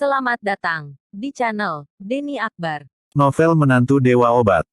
Selamat datang di channel Denny Akbar. Novel Menantu Dewa Obat.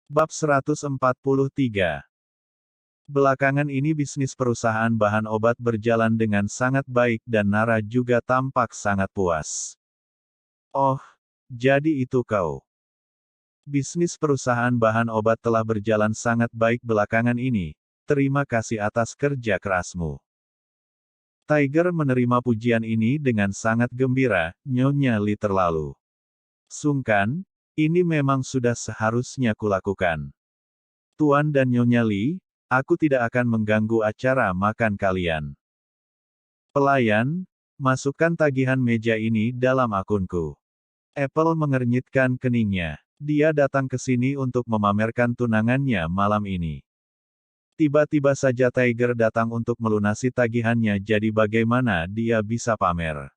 Bab 143. Belakangan ini bisnis perusahaan bahan obat berjalan dengan sangat baik dan Nara juga tampak sangat puas. Oh, jadi itu kau. Bisnis perusahaan bahan obat telah berjalan sangat baik belakangan ini. Terima kasih atas kerja kerasmu. Tiger menerima pujian ini dengan sangat gembira, Nyonya Li terlalu sungkan, ini memang sudah seharusnya kulakukan. Tuan dan Nyonya Li, aku tidak akan mengganggu acara makan kalian. Pelayan, masukkan tagihan meja ini dalam akunku. Apple mengernyitkan keningnya. Dia datang ke sini untuk memamerkan tunangannya malam ini. Tiba-tiba saja Tiger datang untuk melunasi tagihannya, jadi bagaimana dia bisa pamer?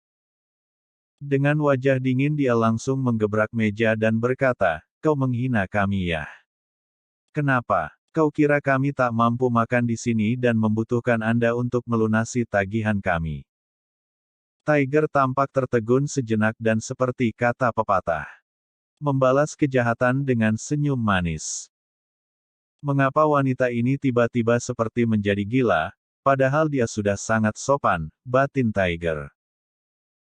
Dengan wajah dingin dia langsung menggebrak meja dan berkata, "Kau menghina kami ya? Kenapa? Kau kira kami tak mampu makan di sini dan membutuhkan Anda untuk melunasi tagihan kami?" Tiger tampak tertegun sejenak dan seperti kata pepatah, membalas kejahatan dengan senyum manis. Mengapa wanita ini tiba-tiba seperti menjadi gila, padahal dia sudah sangat sopan, batin Tiger.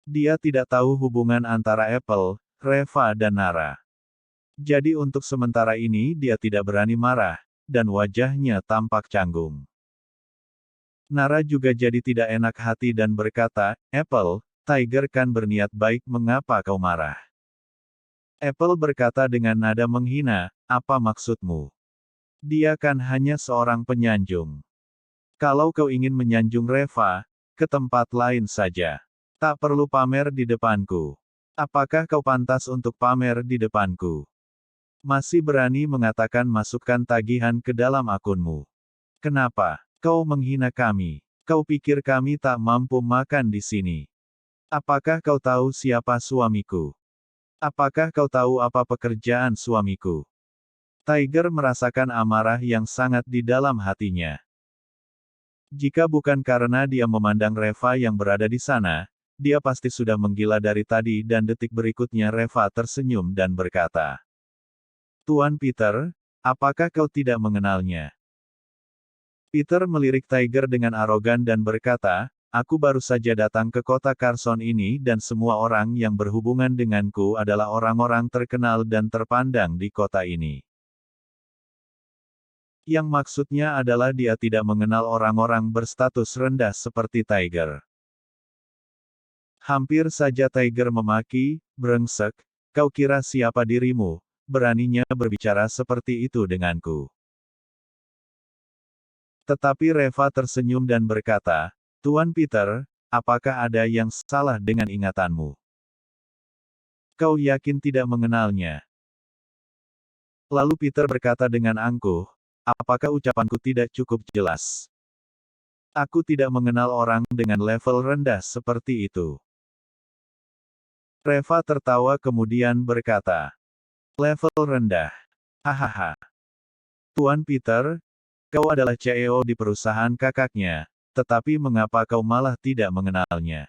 Dia tidak tahu hubungan antara Apple, Reva dan Nara. Jadi untuk sementara ini dia tidak berani marah, dan wajahnya tampak canggung. Nara juga jadi tidak enak hati dan berkata, "Apple, Tiger kan berniat baik, mengapa kau marah?" Apple berkata dengan nada menghina, "Apa maksudmu? Dia kan hanya seorang penyanjung. Kalau kau ingin menyanjung Reva, ke tempat lain saja. Tak perlu pamer di depanku. Apakah kau pantas untuk pamer di depanku? Masih berani mengatakan masukkan tagihan ke dalam akunmu. Kenapa? Kau menghina kami. Kau pikir kami tak mampu makan di sini? Apakah kau tahu siapa suamiku? Apakah kau tahu apa pekerjaan suamiku?" Tiger merasakan amarah yang sangat di dalam hatinya. Jika bukan karena dia memandang Reva yang berada di sana, dia pasti sudah menggila dari tadi dan detik berikutnya Reva tersenyum dan berkata, "Tuan Peter, apakah kau tidak mengenalnya?" Peter melirik Tiger dengan arogan dan berkata, "Aku baru saja datang ke kota Carson ini dan semua orang yang berhubungan denganku adalah orang-orang terkenal dan terpandang di kota ini. Yang maksudnya adalah dia tidak mengenal orang-orang berstatus rendah seperti Tiger." Hampir saja Tiger memaki, "Brengsek, kau kira siapa dirimu, beraninya berbicara seperti itu denganku?" Tetapi Reva tersenyum dan berkata, "Tuan Peter, apakah ada yang salah dengan ingatanmu? Kau yakin tidak mengenalnya?" Lalu Peter berkata dengan angkuh, "Apakah ucapanku tidak cukup jelas? Aku tidak mengenal orang dengan level rendah seperti itu." Reva tertawa kemudian berkata, "Level rendah? Hahaha. Tuan Peter, kau adalah CEO di perusahaan kakaknya, tetapi mengapa kau malah tidak mengenalnya?"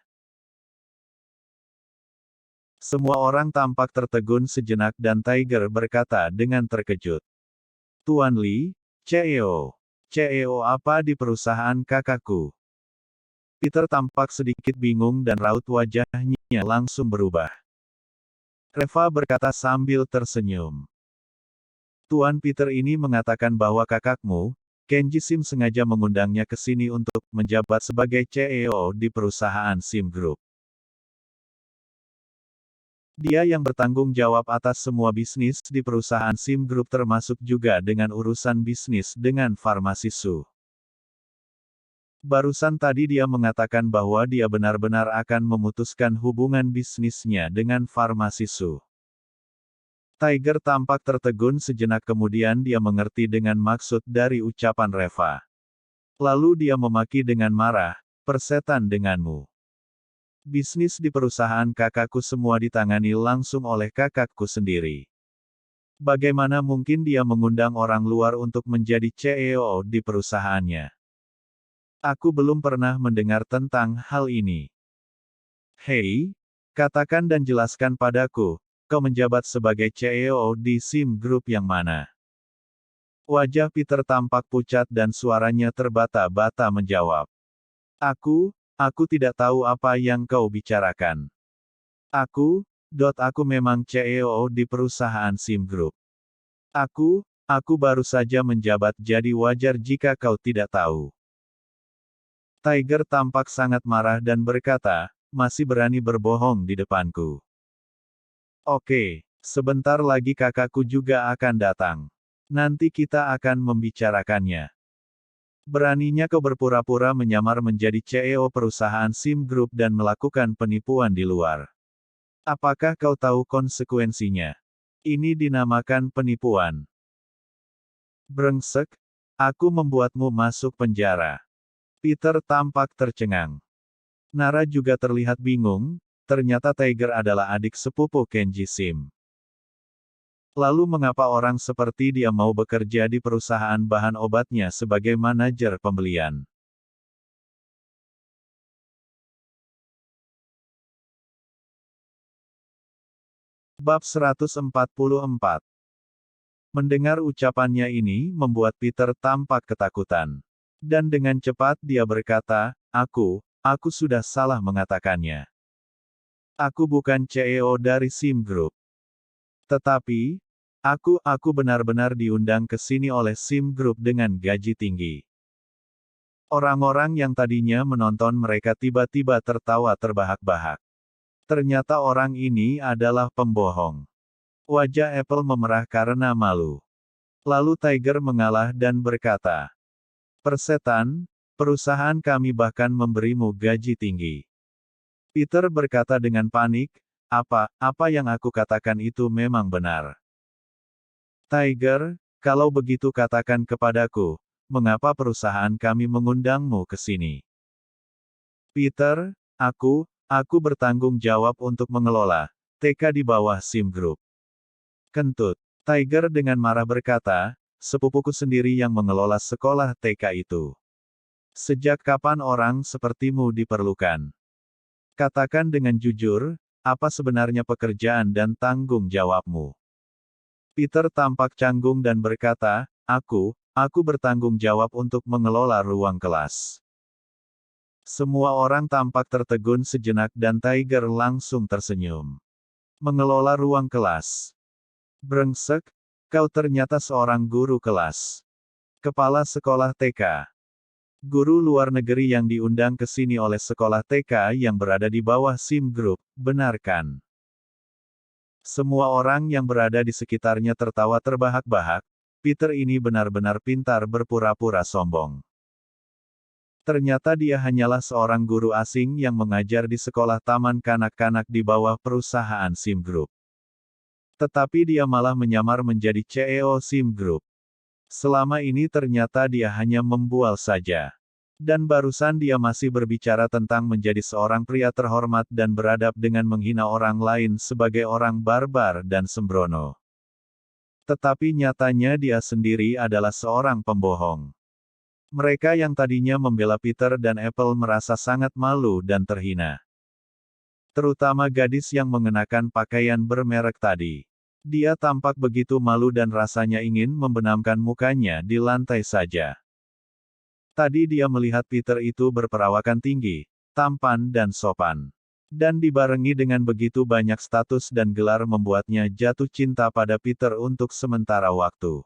Semua orang tampak tertegun sejenak dan Tiger berkata dengan terkejut, "Tuan Li, CEO. CEO apa di perusahaan kakakku?" Peter tampak sedikit bingung dan raut wajahnya langsung berubah. Reva berkata sambil tersenyum, "Tuan Peter ini mengatakan bahwa kakakmu, Kenji Sim sengaja mengundangnya ke sini untuk menjabat sebagai CEO di perusahaan Sim Group. Dia yang bertanggung jawab atas semua bisnis di perusahaan Sim Group termasuk juga dengan urusan bisnis dengan farmasi Su. Barusan tadi dia mengatakan bahwa dia benar-benar akan memutuskan hubungan bisnisnya dengan farmasi Su." Tiger tampak tertegun sejenak kemudian dia mengerti dengan maksud dari ucapan Reva. Lalu dia memaki dengan marah, "Persetan denganmu. Bisnis di perusahaan kakakku semua ditangani langsung oleh kakakku sendiri. Bagaimana mungkin dia mengundang orang luar untuk menjadi CEO di perusahaannya?" Aku belum pernah mendengar tentang hal ini. Hei, katakan dan jelaskan padaku, kau menjabat sebagai CEO di SIM Group yang mana? Wajah Peter tampak pucat dan suaranya terbata-bata menjawab. Aku tidak tahu apa yang kau bicarakan. Aku memang CEO di perusahaan SIM Group. Aku baru saja menjabat, jadi wajar jika kau tidak tahu. Tiger tampak sangat marah dan berkata, masih berani berbohong di depanku. Oke, sebentar lagi kakakku juga akan datang. Nanti kita akan membicarakannya. Beraninya kau berpura-pura menyamar menjadi CEO perusahaan SIM Group dan melakukan penipuan di luar. Apakah kau tahu konsekuensinya? Ini dinamakan penipuan. Brengsek, aku membuatmu masuk penjara. Peter tampak tercengang. Nara juga terlihat bingung, ternyata Tiger adalah adik sepupu Kenji Sim. Lalu mengapa orang seperti dia mau bekerja di perusahaan bahan obatnya sebagai manajer pembelian? Bab 144. Mendengar ucapannya ini membuat Peter tampak ketakutan. Dan dengan cepat dia berkata, aku sudah salah mengatakannya. Aku bukan CEO dari SIM Group. Tetapi, aku benar-benar diundang ke sini oleh SIM Group dengan gaji tinggi. Orang-orang yang tadinya menonton mereka tiba-tiba tertawa terbahak-bahak. Ternyata orang ini adalah pembohong. Wajah Apple memerah karena malu. Lalu Tiger mengalah dan berkata, "Persetan, perusahaan kami bahkan memberimu gaji tinggi." Peter berkata dengan panik, apa yang aku katakan itu memang benar. Tiger, kalau begitu katakan kepadaku, mengapa perusahaan kami mengundangmu ke sini? Peter, aku bertanggung jawab untuk mengelola TK di bawah SIM Group. Kentut. Tiger dengan marah berkata, sepupuku sendiri yang mengelola sekolah TK itu. Sejak kapan orang sepertimu diperlukan? Katakan dengan jujur, apa sebenarnya pekerjaan dan tanggung jawabmu? Peter tampak canggung dan berkata, aku bertanggung jawab untuk mengelola ruang kelas. Semua orang tampak tertegun sejenak dan Tiger langsung tersenyum. Mengelola ruang kelas. Brengsek, kau ternyata seorang guru kelas. Kepala sekolah TK. Guru luar negeri yang diundang ke sini oleh sekolah TK yang berada di bawah SIM Group, benar kan? Semua orang yang berada di sekitarnya tertawa terbahak-bahak. Peter ini benar-benar pintar berpura-pura sombong. Ternyata dia hanyalah seorang guru asing yang mengajar di sekolah taman kanak-kanak di bawah perusahaan SIM Group. Tetapi dia malah menyamar menjadi CEO SIM Group. Selama ini ternyata dia hanya membual saja. Dan barusan dia masih berbicara tentang menjadi seorang pria terhormat dan beradab dengan menghina orang lain sebagai orang barbar dan sembrono. Tetapi nyatanya dia sendiri adalah seorang pembohong. Mereka yang tadinya membela Peter dan Apple merasa sangat malu dan terhina. Terutama gadis yang mengenakan pakaian bermerek tadi. Dia tampak begitu malu dan rasanya ingin membenamkan mukanya di lantai saja. Tadi dia melihat Peter itu berperawakan tinggi, tampan dan sopan. Dan dibarengi dengan begitu banyak status dan gelar membuatnya jatuh cinta pada Peter untuk sementara waktu.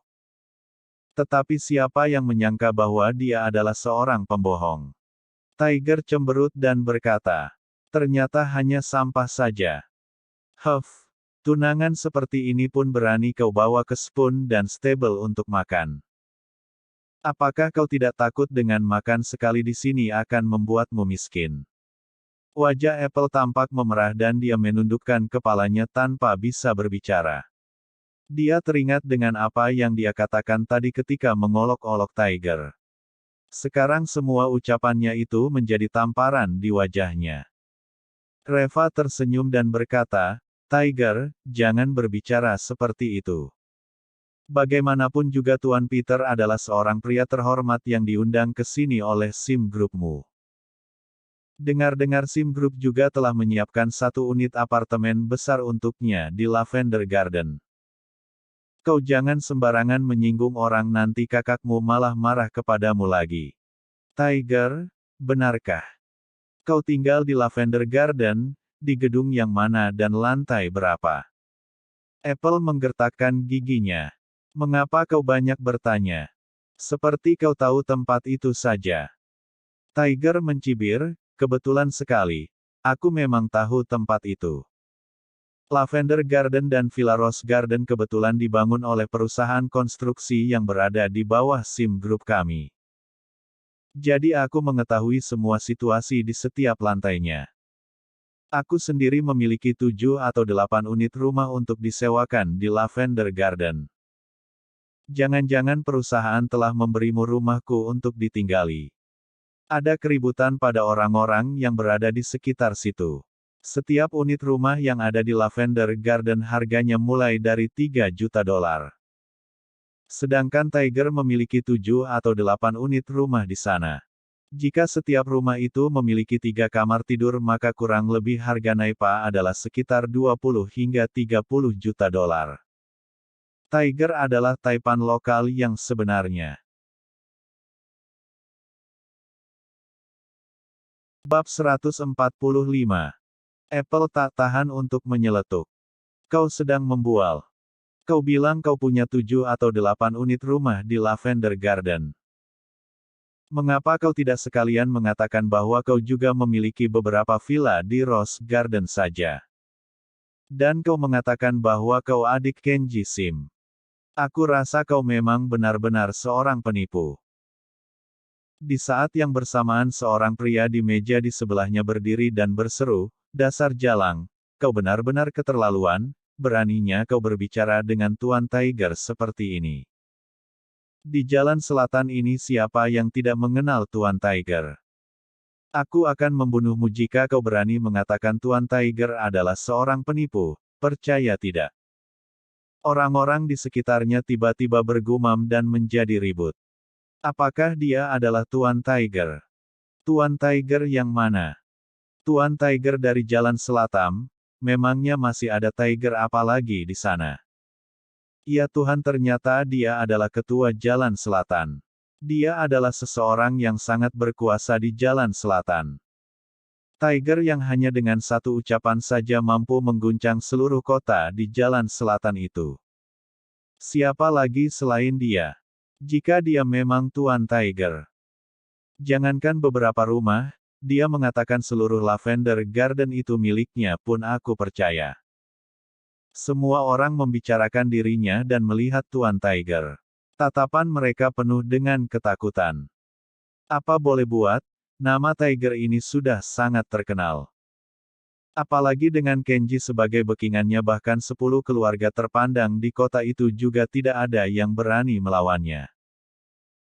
Tetapi siapa yang menyangka bahwa dia adalah seorang pembohong? Tiger cemberut dan berkata, ternyata hanya sampah saja. Huff, tunangan seperti ini pun berani kau bawa ke Spoon dan Stable untuk makan. Apakah kau tidak takut dengan makan sekali di sini akan membuatmu miskin? Wajah Apple tampak memerah dan dia menundukkan kepalanya tanpa bisa berbicara. Dia teringat dengan apa yang dia katakan tadi ketika mengolok-olok Tiger. Sekarang semua ucapannya itu menjadi tamparan di wajahnya. Reva tersenyum dan berkata, Tiger, jangan berbicara seperti itu. Bagaimanapun juga Tuan Peter adalah seorang pria terhormat yang diundang ke sini oleh SIM Groupmu. Dengar-dengar SIM Group juga telah menyiapkan satu unit apartemen besar untuknya di Lavender Garden. Kau jangan sembarangan menyinggung orang, nanti kakakmu malah marah kepadamu lagi. Tiger, benarkah? Kau tinggal di Lavender Garden, di gedung yang mana dan lantai berapa? Apple menggertakkan giginya. Mengapa kau banyak bertanya? Seperti kau tahu tempat itu saja. Tiger mencibir, kebetulan sekali. Aku memang tahu tempat itu. Lavender Garden dan Villa Rose Garden kebetulan dibangun oleh perusahaan konstruksi yang berada di bawah SIM Group kami. Jadi aku mengetahui semua situasi di setiap lantainya. Aku sendiri memiliki 7 atau 8 unit rumah untuk disewakan di Lavender Garden. Jangan-jangan perusahaan telah memberimu rumahku untuk ditinggali. Ada keributan pada orang-orang yang berada di sekitar situ. Setiap unit rumah yang ada di Lavender Garden harganya mulai dari $3 juta. Sedangkan Tiger memiliki 7 atau 8 unit rumah di sana. Jika setiap rumah itu memiliki 3 kamar tidur, maka kurang lebih harga Naipa adalah sekitar 20 hingga 30 juta dolar. Tiger adalah Taipan lokal yang sebenarnya. Bab 145. Apple tak tahan untuk menyeletuk. Kau sedang membual. Kau bilang kau punya 7 atau 8 unit rumah di Lavender Garden. Mengapa kau tidak sekalian mengatakan bahwa kau juga memiliki beberapa villa di Rose Garden saja? Dan kau mengatakan bahwa kau adik Kenji Sim. Aku rasa kau memang benar-benar seorang penipu. Di saat yang bersamaan seorang pria di meja di sebelahnya berdiri dan berseru, "Dasar jalang, kau benar-benar keterlaluan, beraninya kau berbicara dengan Tuan Tiger seperti ini. Di jalan selatan ini siapa yang tidak mengenal Tuan Tiger? Aku akan membunuhmu jika kau berani mengatakan Tuan Tiger adalah seorang penipu, percaya tidak?" Orang-orang di sekitarnya tiba-tiba bergumam dan menjadi ribut. Apakah dia adalah Tuan Tiger? Tuan Tiger yang mana? Tuan Tiger dari Jalan Selatan? Memangnya masih ada Tiger apa lagi di sana? Ya Tuhan, ternyata dia adalah ketua Jalan Selatan. Dia adalah seseorang yang sangat berkuasa di Jalan Selatan. Tiger yang hanya dengan satu ucapan saja mampu mengguncang seluruh kota di Jalan Selatan itu. Siapa lagi selain dia? Jika dia memang Tuan Tiger. Jangankan beberapa rumah, dia mengatakan seluruh Lavender Garden itu miliknya pun aku percaya. Semua orang membicarakan dirinya dan melihat Tuan Tiger. Tatapan mereka penuh dengan ketakutan. Apa boleh buat, nama Tiger ini sudah sangat terkenal. Apalagi dengan Kenji sebagai backingannya, bahkan 10 keluarga terpandang di kota itu juga tidak ada yang berani melawannya.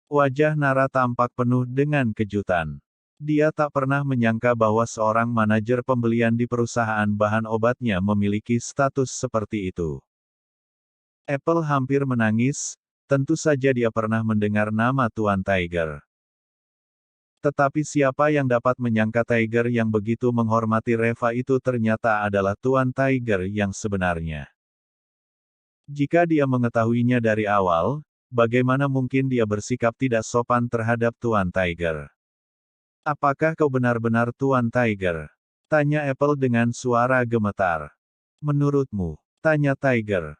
Wajah Nara tampak penuh dengan kejutan. Dia tak pernah menyangka bahwa seorang manajer pembelian di perusahaan bahan obatnya memiliki status seperti itu. Apple hampir menangis, tentu saja dia pernah mendengar nama Tuan Tiger. Tetapi siapa yang dapat menyangka Tiger yang begitu menghormati Reva itu ternyata adalah Tuan Tiger yang sebenarnya. Jika dia mengetahuinya dari awal, bagaimana mungkin dia bersikap tidak sopan terhadap Tuan Tiger? Apakah kau benar-benar Tuan Tiger? Tanya Apple dengan suara gemetar. Menurutmu? Tanya Tiger.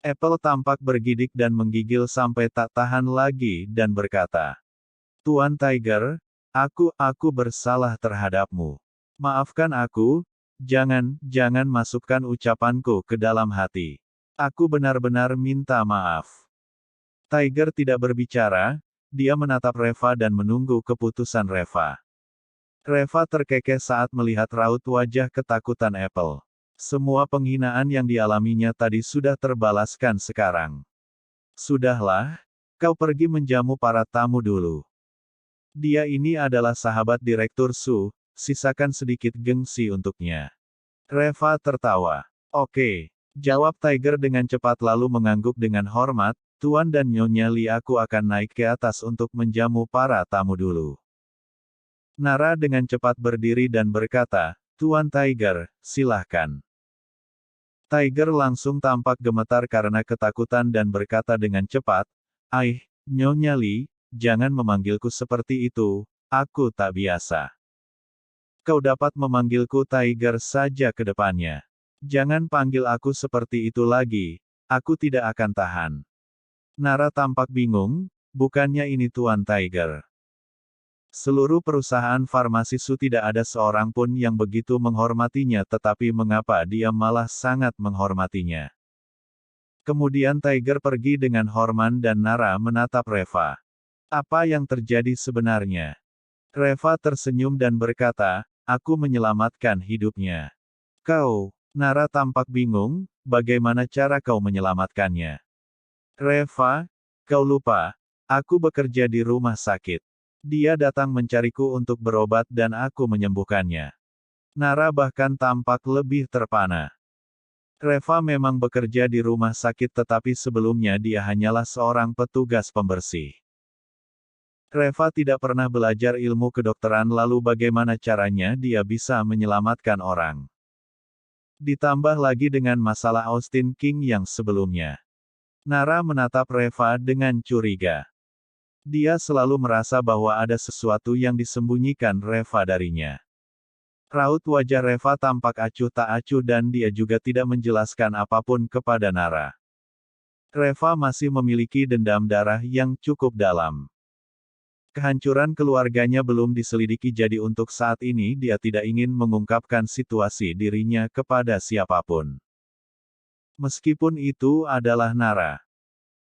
Apple tampak bergidik dan menggigil sampai tak tahan lagi dan berkata, "Tuan Tiger, aku bersalah terhadapmu. Maafkan aku, jangan masukkan ucapanku ke dalam hati. Aku benar-benar minta maaf." Tiger tidak berbicara, dia menatap Reva dan menunggu keputusan Reva. Reva terkekeh saat melihat raut wajah ketakutan Apple. Semua penghinaan yang dialaminya tadi sudah terbalaskan sekarang. "Sudahlah, kau pergi menjamu para tamu dulu. Dia ini adalah sahabat Direktur Su, sisakan sedikit gengsi untuknya." Reva tertawa. "Oke," jawab Tiger dengan cepat lalu mengangguk dengan hormat, Tuan dan Nyonya Li, aku akan naik ke atas untuk menjamu para tamu dulu. Nara dengan cepat berdiri dan berkata, Tuan Tiger, silahkan. Tiger langsung tampak gemetar karena ketakutan dan berkata dengan cepat, Nyonya Li, jangan memanggilku seperti itu, aku tak biasa. Kau dapat memanggilku Tiger saja ke depannya. Jangan panggil aku seperti itu lagi, aku tidak akan tahan. Nara tampak bingung, bukannya ini Tuan Tiger. Seluruh perusahaan farmasi Su tidak ada seorang pun yang begitu menghormatinya, tetapi mengapa dia malah sangat menghormatinya. Kemudian Tiger pergi dengan hormat dan Nara menatap Reva. Apa yang terjadi sebenarnya? Reva tersenyum dan berkata, aku menyelamatkan hidupnya. Kau, Nara tampak bingung, bagaimana cara kau menyelamatkannya? Reva, kau lupa, aku bekerja di rumah sakit. Dia datang mencariku untuk berobat dan aku menyembuhkannya. Nara bahkan tampak lebih terpana. Reva memang bekerja di rumah sakit, tetapi sebelumnya dia hanyalah seorang petugas pembersih. Reva tidak pernah belajar ilmu kedokteran, lalu bagaimana caranya dia bisa menyelamatkan orang? Ditambah lagi dengan masalah Austin King yang sebelumnya. Nara menatap Reva dengan curiga. Dia selalu merasa bahwa ada sesuatu yang disembunyikan Reva darinya. Raut wajah Reva tampak acuh tak acuh dan dia juga tidak menjelaskan apapun kepada Nara. Reva masih memiliki dendam darah yang cukup dalam. Kehancuran keluarganya belum diselidiki, jadi untuk saat ini dia tidak ingin mengungkapkan situasi dirinya kepada siapapun. Meskipun itu adalah Nara.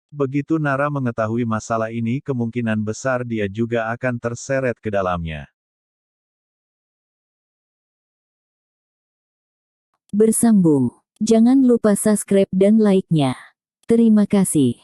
Begitu Nara mengetahui masalah ini, kemungkinan besar dia juga akan terseret ke dalamnya. Bersambung. Jangan lupa subscribe dan like-nya. Terima kasih.